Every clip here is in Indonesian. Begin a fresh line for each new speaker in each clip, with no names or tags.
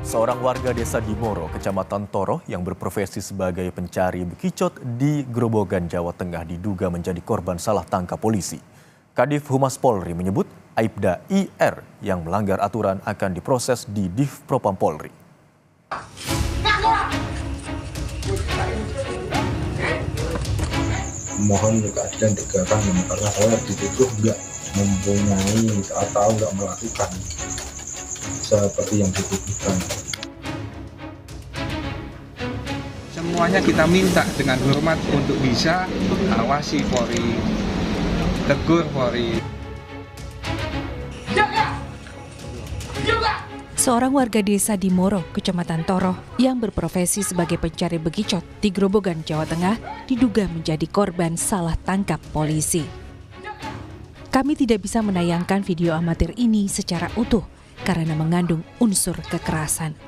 Seorang warga desa Dimoro, Kecamatan Toroh yang berprofesi sebagai pencari bekicot di Grobogan, Jawa Tengah diduga menjadi korban salah tangkap polisi. Kadif Humas Polri menyebut Aibda IR yang melanggar aturan akan diproses di Div Propam Polri.
Mohon keadilan tegakkan karena saya dituduh nggak mempunyai atau nggak melakukan seperti yang dituduhkan.
Semuanya kita minta dengan hormat untuk bisa awasi Polri, tegur Polri.
Seorang warga desa Dimoro, Kecamatan Toroh, yang berprofesi sebagai pencari bekicot di Grobogan, Jawa Tengah, diduga menjadi korban salah tangkap polisi. Kami tidak bisa menayangkan video amatir ini secara utuh karena mengandung unsur kekerasan.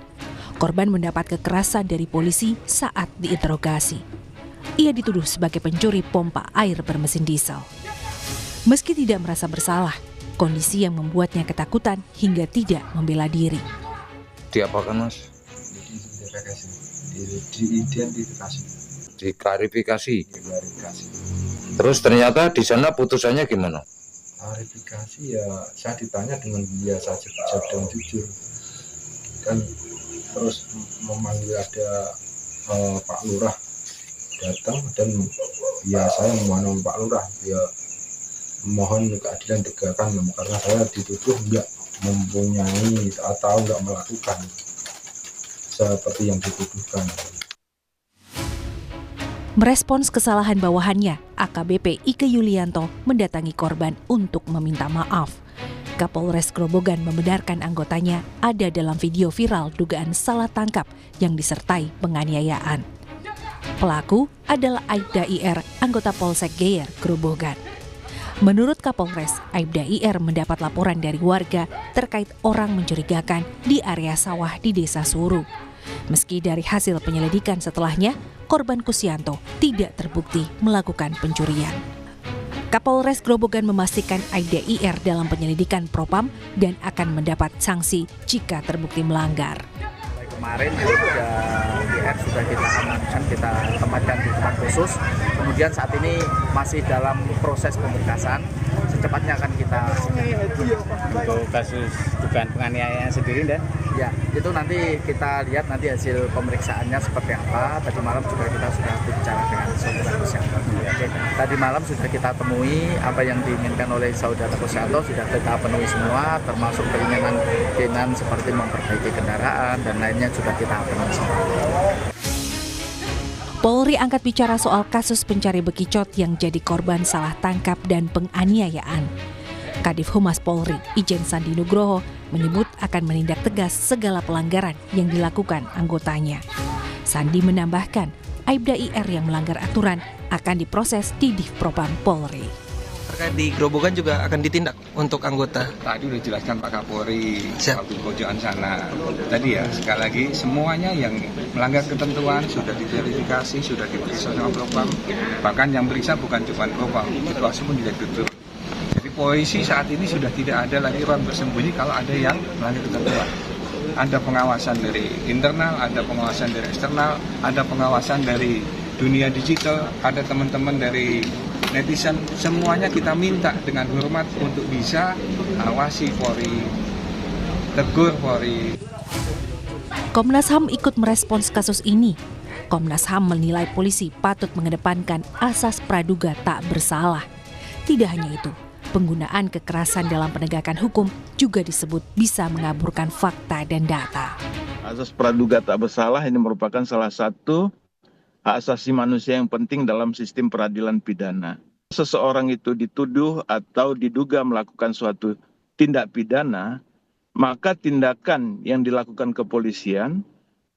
Korban mendapat kekerasan dari polisi saat diinterogasi. Ia dituduh sebagai pencuri pompa air bermesin diesel. Meski tidak merasa bersalah, kondisi yang membuatnya ketakutan hingga tidak membela diri.
Diapakan, Mas?
Diidentifikasi.
Diklarifikasi. Terus ternyata di sana putusannya gimana?
Klarifikasi ya saya ditanya dengan dia saja dan jujur. Dan terus memanggil ada Pak Lurah datang dan ya saya memohon Pak Lurah ya mohon keadilan tegakkan karena saya dituduh nggak mempunyai atau nggak melakukan seperti yang dituduhkan.
Merespons kesalahan bawahannya, AKBP Ike Yulianto mendatangi korban untuk meminta maaf. Kapolres Grobogan membenarkan anggotanya ada dalam video viral dugaan salah tangkap yang disertai penganiayaan. Pelaku adalah Aibda IR, anggota Polsek Geyer, Grobogan. Menurut Kapolres, Aibda IR mendapat laporan dari warga terkait orang mencurigakan di area sawah di Desa Suru. Meski dari hasil penyelidikan setelahnya, korban Kusianto tidak terbukti melakukan pencurian. Kapolres Grobogan memastikan Aibda IR dalam penyelidikan Propam dan akan mendapat sanksi jika terbukti melanggar.
Kemarin IR sudah kita amankan, kita tempatkan di tempat khusus. Kemudian saat ini masih dalam proses pemberkasan. Secepatnya akan kita
untuk kasus dugaan penganiayaan sendiri, dan
ya itu nanti kita lihat nanti hasil pemeriksaannya seperti apa. Tadi malam juga kita sudah bicara dengan saudara Kusianto. Tadi malam sudah kita temui apa yang diinginkan oleh saudara Kusianto sudah kita penuhi semua, termasuk keinginan seperti memperbaiki kendaraan dan lainnya sudah kita penuhi semua.
Polri angkat bicara soal kasus pencari bekicot yang jadi korban salah tangkap dan penganiayaan. Kadif Humas Polri, Ijen Sandi Nugroho, menyebut akan menindak tegas segala pelanggaran yang dilakukan anggotanya. Sandi menambahkan, Aibda IR yang melanggar aturan akan diproses di Div Propam Polri.
Terkait di Grobogan juga akan ditindak untuk anggota.
Tadi udah jelaskan Pak Kapolri waktu pojokan sana. Tadi ya, sekali lagi semuanya yang melanggar ketentuan sudah diverifikasi, sudah diperiksa sama Propam. Bahkan yang periksa bukan cuma Propam, Ketua pun direktur. Jadi polisi saat ini sudah tidak ada lagi ruang bersembunyi kalau ada yang melanggar ketentuan. Ada pengawasan dari internal, ada pengawasan dari eksternal, ada pengawasan dari dunia digital, ada teman-teman dari netizen. Semuanya kita minta dengan hormat untuk bisa awasi Polri, tegur Polri.
Komnas HAM ikut merespons kasus ini. Komnas HAM menilai polisi patut mengedepankan asas praduga tak bersalah. Tidak hanya itu, penggunaan kekerasan dalam penegakan hukum juga disebut bisa mengaburkan fakta dan data.
Asas praduga tak bersalah ini merupakan salah satu hak asasi manusia yang penting dalam sistem peradilan pidana. Seseorang itu dituduh atau diduga melakukan suatu tindak pidana, maka tindakan yang dilakukan kepolisian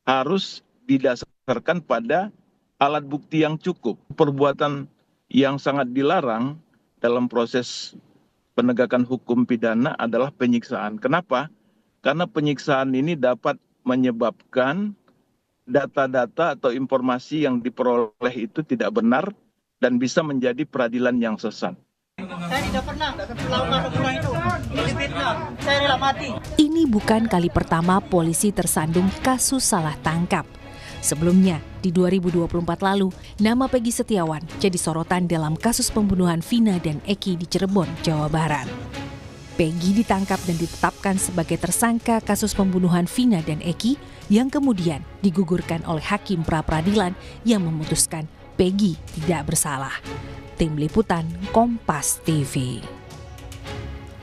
harus didasarkan pada alat bukti yang cukup. Perbuatan yang sangat dilarang dalam proses penegakan hukum pidana adalah penyiksaan. Kenapa? Karena penyiksaan ini dapat menyebabkan data-data atau informasi yang diperoleh itu tidak benar dan bisa menjadi peradilan yang sesat.
Saya tidak pernah melakukan pembunuhan itu. Ini fitnah. Saya rela mati.
Ini bukan kali pertama polisi tersandung kasus salah tangkap. Sebelumnya, di 2024 lalu, nama Peggy Setiawan jadi sorotan dalam kasus pembunuhan Vina dan Eki di Cirebon, Jawa Barat. Peggy ditangkap dan ditetapkan sebagai tersangka kasus pembunuhan Vina dan Eki yang kemudian digugurkan oleh Hakim pra-peradilan yang memutuskan Peggy tidak bersalah. Tim Liputan Kompas TV.